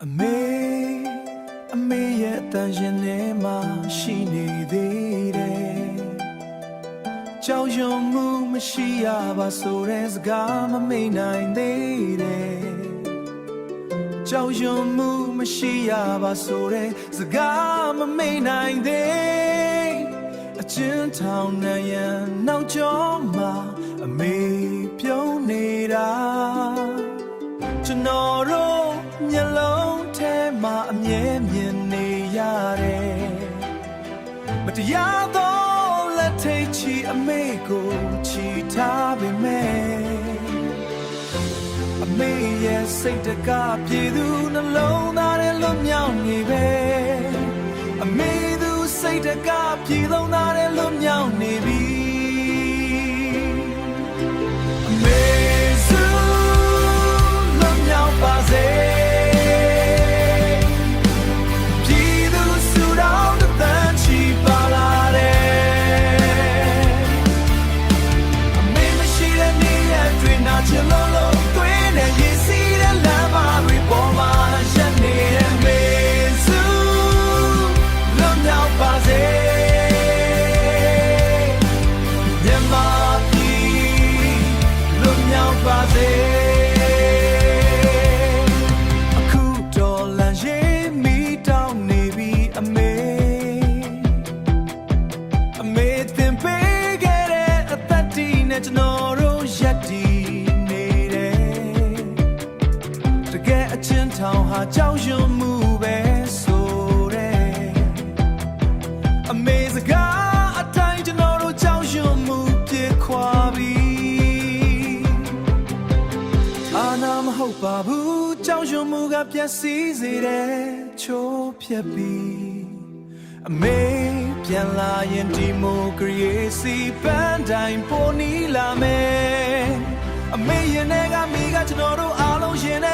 အမေရဲ့အတန်ရှင်ထဲမှာရှိနေသေးတယ်ကြောက်ရွံ့မှုမရှိရပါဆိုတဲ့စကားမမေ့နိုင်သေးတယ်ကြောက်ရွံ့မှုမရှိရပါဆိုတဲ့စကားမမေ့နိုင်သေးအချင်းထောင်နှံရန်နောက်ကျောမှာအမေပြုံးနေတာကျွန်တော်တို့မျက်လုံးထဲမှာအမြဲမြင်နေရတယ်မတရားသောလက်ထိပ်ချီအမေကိုချီထားပေမဲ့အမေရဲ့စိတ်တကားပြေသူနှလုံးသားထဲလွတ်မြောက်နေပဲအမေသူစိတ်တကားပြေလုံးသားထဲလွတ်မြောက်နေပြီအမေစုလွတ်မြောက်ပါစေချစ်လို့လို့တွင်းနဲ့ရင်စီးတဲ့လမ်းမတွေပေါ်မှာရက်နေတဲ့မေစုလွတ်မြောက်ပါစေမြတ်မာပြည်လွတ်မြောက်ပါစေအခုတော်လန်ရေးမီတောင်းနေပြီအမေသင်ပေးခဲ့တဲ့အသက်တီနဲ့ကျွန်တော်တို့ရက်တီအချင်းထောင်ဟာကြောက်ရွံ့မှုပဲဆိုတဲ့အမေစကားအတိုင်းကျွန်တော်တို့ကြောက်ရွံ့မှုပြေခွာပြီအာနာမဟုတ်ပါဘူးကြောက်ရွံ့မှုကပျက်စီးစေတဲ့ချိုးဖြက်ပြီအမေပြန်လာရင်ဒီမိုကရေစီပန်းတိုင်းပေါ်နီးလာမယ်အမေရင်ထဲကမိကကျွန်တော်တို့အားလုံးရင်ထဲ